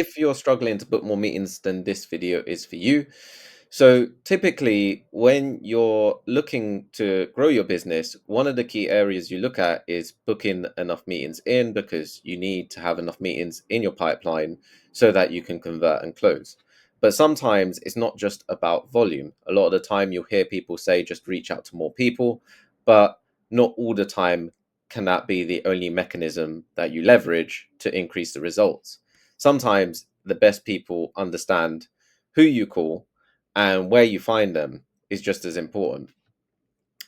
If you're struggling to book more meetings, then this video is for you. So, typically, when you're looking to grow your business, one of the key areas you look at is booking enough meetings in because you need to have enough meetings in your pipeline so that you can convert and close. But sometimes it's not just about volume. A lot of the time, you'll hear people say just reach out to more people, but not all the time can that be the only mechanism that you leverage to increase the results. Sometimes the best people understand who you call and where you find them is just as important.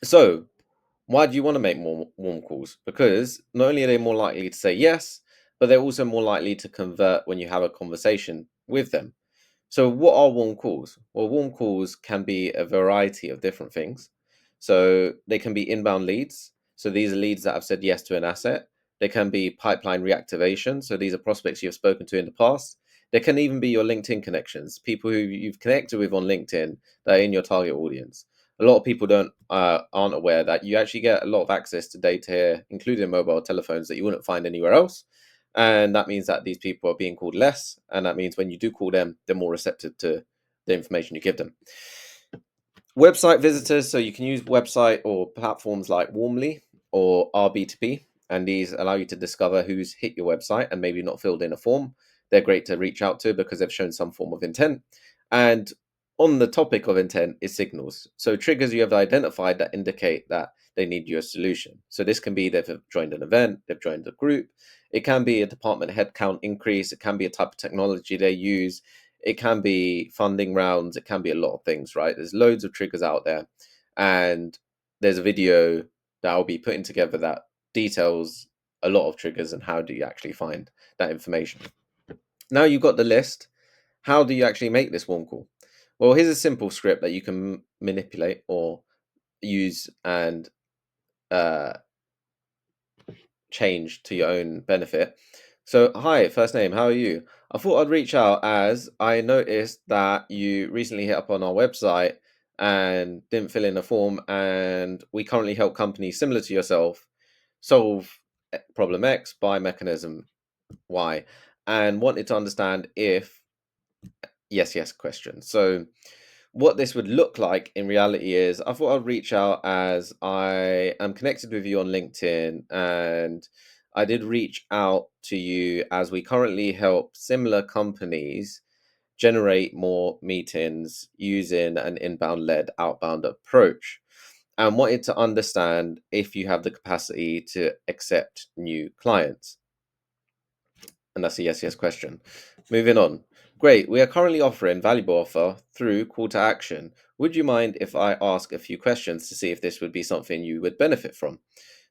So, why do you want to make more warm calls? Because not only are they more likely to say yes, but they're also more likely to convert when you have a conversation with them. So, what are warm calls? Well, warm calls can be a variety of different things. So, they can be inbound leads. So, these are leads that have said yes to an asset. They can be pipeline reactivation. So, these are prospects you've spoken to in the past. They can even be your LinkedIn connections, people who you've connected with on LinkedIn that are in your target audience. A lot of people aren't aware that you actually get a lot of access to data here, including mobile telephones, that you wouldn't find anywhere else. And that means that these people are being called less. And that means when you do call them, they're more receptive to the information you give them. Website visitors. So you can use website or platforms like Warmly or RB2B. And these allow you to discover who's hit your website and maybe not filled in a form. They're great to reach out to because they've shown some form of intent. And on the topic of intent is signals. So triggers you have identified that indicate that they need your solution. So this can be they've joined an event, they've joined a group. It can be a department headcount increase. It can be a type of technology they use. It can be funding rounds. It can be a lot of things, right? There's loads of triggers out there. And there's a video that I'll be putting together that details a lot of triggers and how do you actually find that information. Now you've got the list. How do you actually make this warm call? Well, here's a simple script that you can manipulate or use and uh, change to your own benefit. So, hi, first name, how are you? I thought I'd reach out as I noticed that you recently hit up on our website and didn't fill in a form, and we currently help companies similar to yourself solve problem X by mechanism Y, and wanted to understand if yes question. So, what this would look like in reality is I thought I'd reach out as I am connected with you on LinkedIn, and I did reach out to you as we currently help similar companies generate more meetings using an inbound led outbound approach, and wanted to understand if you have the capacity to accept new clients. And that's a yes question. Moving on. Great. We are currently offering valuable offer through call to action. Would you mind if I ask a few questions to see if this would be something you would benefit from?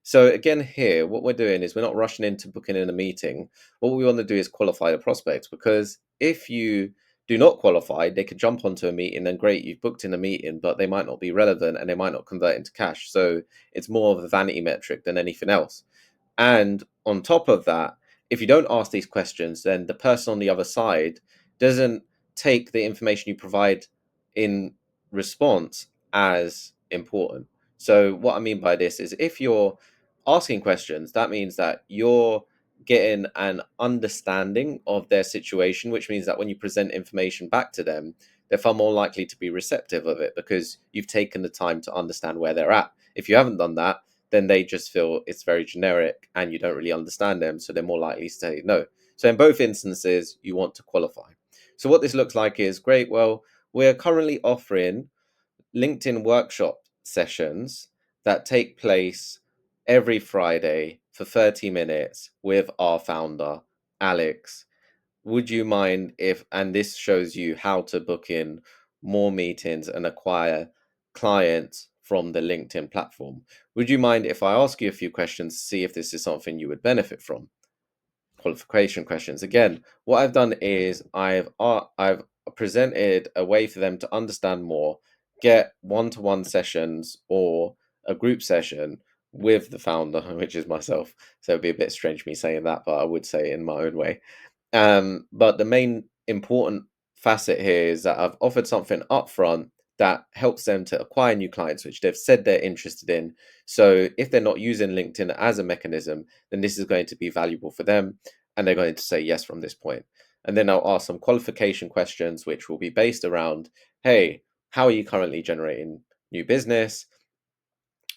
So again, here, what we're doing is we're not rushing into booking in a meeting. What we want to do is qualify the prospects, because if you do not qualify, they could jump onto a meeting and great, you've booked in a meeting, but they might not be relevant and they might not convert into cash. So it's more of a vanity metric than anything else. And on top of that, if you don't ask these questions, then the person on the other side doesn't take the information you provide in response as important. So, what I mean by this is if you're asking questions, that means that you're getting an understanding of their situation, which means that when you present information back to them, they're far more likely to be receptive of it because you've taken the time to understand where they're at. If you haven't done that, then they just feel it's very generic and you don't really understand them. So they're more likely to say no. So in both instances, you want to qualify. So what this looks like is great. Well, we're currently offering LinkedIn workshop sessions that take place every Friday for 30 minutes with our founder, Alex. Would you mind if, and this shows you how to book in more meetings and acquire clients from the LinkedIn platform. Would you mind if I ask you a few questions to see if this is something you would benefit from? Qualification questions. Again, what I've done is I've presented a way for them to understand more, get one-to-one sessions or a group session with the founder, which is myself. So it'd be a bit strange me saying that, but I would say it in my own way. But the main important facet here is that I've offered something upfront that helps them to acquire new clients, which they've said they're interested in. So if they're not using LinkedIn as a mechanism, then this is going to be valuable for them and they're going to say yes from this point. And then I'll ask some qualification questions, which will be based around, hey, how are you currently generating new business?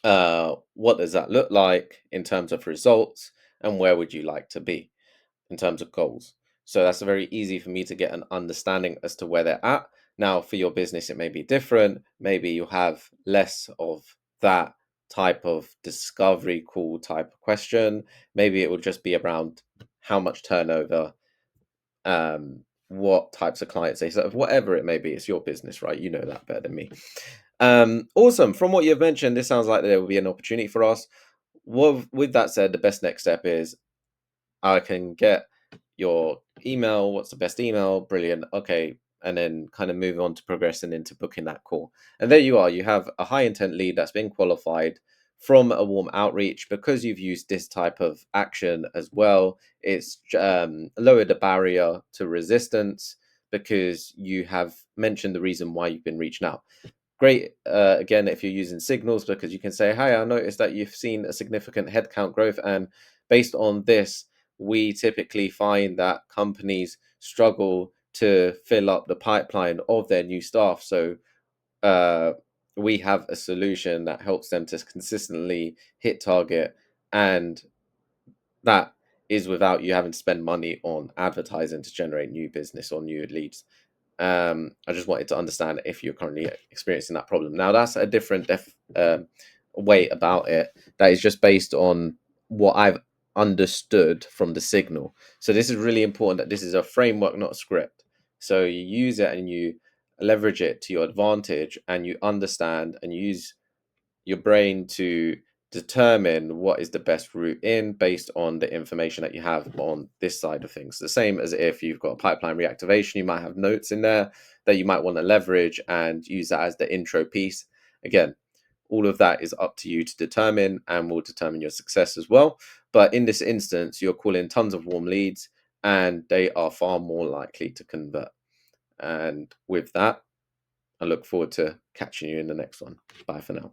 What does that look like in terms of results? And where would you like to be in terms of goals? So that's very easy for me to get an understanding as to where they're at. Now, for your business, it may be different. Maybe you have less of that type of discovery call type of question. Maybe it will just be around how much turnover, what types of clients they serve, whatever it may be. It's your business, right? You know that better than me. Awesome. From what you've mentioned, this sounds like there will be an opportunity for us. With that said, the best next step is I can get your email. What's the best email? Brilliant. Okay. And then kind of move on to progressing into booking that call. And there you are. You have a high intent lead that's been qualified from a warm outreach because you've used this type of action as well. It's lowered the barrier to resistance because you have mentioned the reason why you've been reaching out. Great, again, if you're using signals, because you can say, "Hi, I noticed that you've seen a significant headcount growth, and based on this, we typically find that companies struggle to fill up the pipeline of their new staff. So, uh, we have a solution that helps them to consistently hit target, and that is without you having to spend money on advertising to generate new business or new leads." I just wanted to understand if you're currently experiencing that problem. Now, that's a different way about it. That is just based on what I've understood from the signal. So this is really important that this is a framework, not a script. So you use it and you leverage it to your advantage, and you understand and use your brain to determine what is the best route in based on the information that you have on this side of things. The same as if you've got a pipeline reactivation, you might have notes in there that you might want to leverage and use that as the intro piece. Again, all of that is up to you to determine and will determine your success as well. But in this instance, you're calling tons of warm leads and they are far more likely to convert. And with that, I look forward to catching you in the next one. Bye for now.